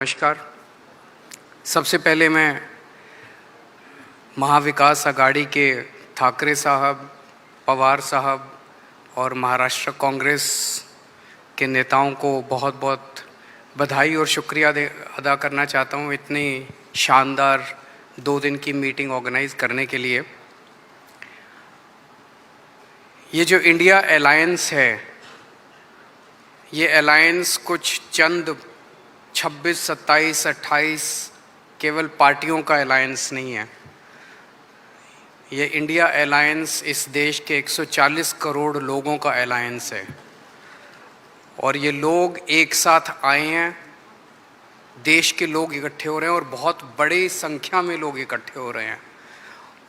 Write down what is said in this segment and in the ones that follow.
नमस्कार। सबसे पहले मैं महाविकास आघाड़ी के ठाकरे साहब, पवार साहब और महाराष्ट्र कांग्रेस के नेताओं को बहुत बहुत बधाई और शुक्रिया अदा करना चाहता हूँ इतनी शानदार 2 दिन की मीटिंग ऑर्गेनाइज करने के लिए। ये जो इंडिया अलायंस है, ये अलायंस कुछ चंद 26, 27, 28 केवल पार्टियों का अलायंस नहीं है। ये इंडिया अलायंस इस देश के 140 करोड़ लोगों का अलायंस है और ये लोग एक साथ आए हैं। देश के लोग इकट्ठे हो रहे हैं और बहुत बड़ी संख्या में लोग इकट्ठे हो रहे हैं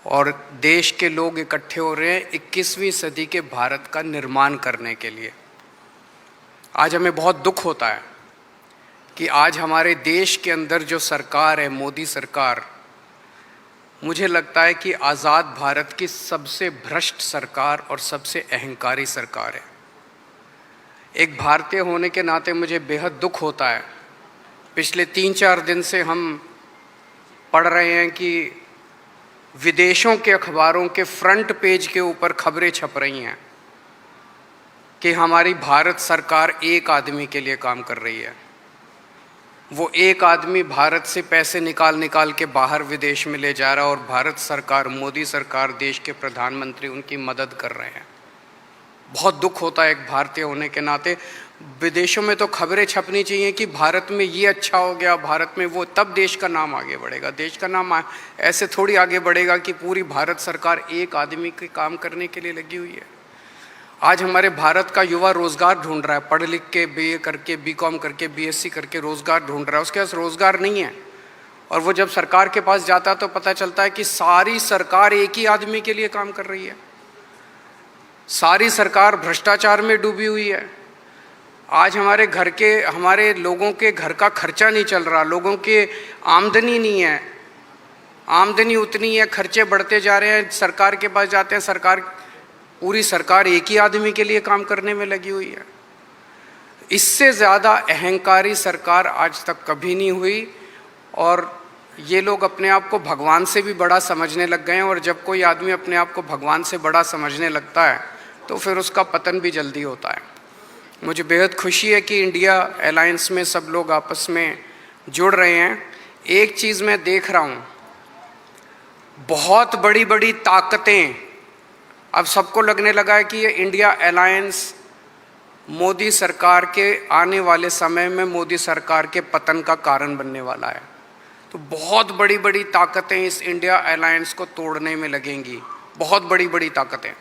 और देश के लोग इकट्ठे हो रहे हैं 21वीं सदी के भारत का निर्माण करने के लिए। आज हमें बहुत दुख होता है कि आज हमारे देश के अंदर जो सरकार है, मोदी सरकार, मुझे लगता है कि आज़ाद भारत की सबसे भ्रष्ट सरकार और सबसे अहंकारी सरकार है। एक भारतीय होने के नाते मुझे बेहद दुख होता है। पिछले 3-4 दिन से हम पढ़ रहे हैं कि विदेशों के अखबारों के फ्रंट पेज के ऊपर खबरें छप रही हैं कि हमारी भारत सरकार एक आदमी के लिए काम कर रही है। वो एक आदमी भारत से पैसे निकाल के बाहर विदेश में ले जा रहा है और भारत सरकार, मोदी सरकार, देश के प्रधानमंत्री उनकी मदद कर रहे हैं। बहुत दुख होता है एक भारतीय होने के नाते। विदेशों में तो खबरें छपनी चाहिए कि भारत में ये अच्छा हो गया, भारत में वो, तब देश का नाम आगे बढ़ेगा। देश का नाम ऐसे थोड़ी आगे बढ़ेगा कि पूरी भारत सरकार एक आदमी के काम करने के लिए लगी हुई है। आज हमारे भारत का युवा रोज़गार ढूंढ रहा है, पढ़ लिख के BA करके, BCom करके, BSc करके रोज़गार ढूंढ रहा है। उसके पास रोज़गार नहीं है और वो जब सरकार के पास जाता है तो पता चलता है कि सारी सरकार एक ही आदमी के लिए काम कर रही है। सारी सरकार भ्रष्टाचार में डूबी हुई है। आज हमारे लोगों के घर का खर्चा नहीं चल रहा, लोगों के आमदनी नहीं है, आमदनी उतनी है, खर्चे बढ़ते जा रहे हैं। सरकार के पास जाते हैं, पूरी सरकार एक ही आदमी के लिए काम करने में लगी हुई है। इससे ज़्यादा अहंकारी सरकार आज तक कभी नहीं हुई और ये लोग अपने आप को भगवान से भी बड़ा समझने लग गए हैं और जब कोई आदमी अपने आप को भगवान से बड़ा समझने लगता है तो फिर उसका पतन भी जल्दी होता है। मुझे बेहद खुशी है कि इंडिया अलायंस में सब लोग आपस में जुड़ रहे हैं। एक चीज़ मैं देख रहा हूँ, बहुत बड़ी बड़ी ताकतें, अब सबको लगने लगा है कि ये इंडिया अलायंस मोदी सरकार के आने वाले समय में मोदी सरकार के पतन का कारण बनने वाला है। तो बहुत बड़ी बड़ी ताकतें इस इंडिया अलायंस को तोड़ने में लगेंगी, बहुत बड़ी बड़ी ताकतें।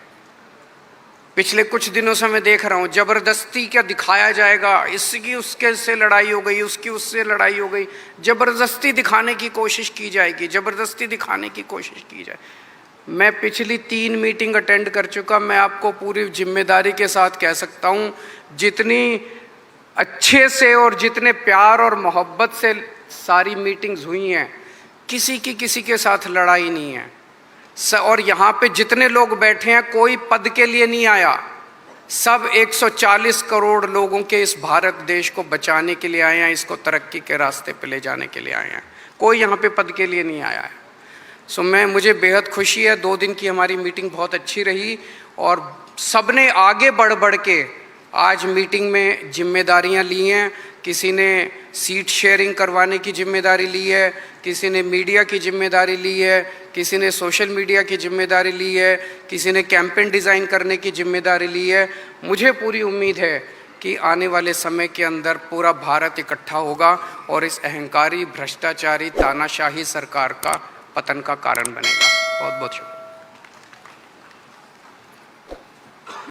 पिछले कुछ दिनों से मैं देख रहा हूँ ज़बरदस्ती क्या दिखाया जाएगा, इसकी उसके से लड़ाई हो गई, उसकी उससे लड़ाई हो गई, ज़बरदस्ती दिखाने की कोशिश की जाएगी, ज़बरदस्ती दिखाने की कोशिश की जाए। मैं पिछली 3 मीटिंग अटेंड कर चुका। मैं आपको पूरी जिम्मेदारी के साथ कह सकता हूँ, जितनी अच्छे से और जितने प्यार और मोहब्बत से सारी मीटिंग्स हुई हैं, किसी के साथ लड़ाई नहीं है। और यहाँ पे जितने लोग बैठे हैं कोई पद के लिए नहीं आया, सब 140 करोड़ लोगों के इस भारत देश को बचाने के लिए आए हैं, इसको तरक्की के रास्ते पे ले जाने के लिए आए हैं। कोई यहाँ पे पद के लिए नहीं आया है। मुझे बेहद खुशी है। 2 दिन की हमारी मीटिंग बहुत अच्छी रही और सबने आगे बढ़ के आज मीटिंग में जिम्मेदारियां ली हैं। किसी ने सीट शेयरिंग करवाने की जिम्मेदारी ली है, किसी ने मीडिया की जिम्मेदारी ली है, किसी ने सोशल मीडिया की जिम्मेदारी ली है, किसी ने कैंपेन डिज़ाइन करने की जिम्मेदारी ली है। मुझे पूरी उम्मीद है कि आने वाले समय के अंदर पूरा भारत इकट्ठा होगा और इस अहंकारी, भ्रष्टाचारी, तानाशाही सरकार का पतन का कारण बनेगा। बहुत बहुत शुक्रिया।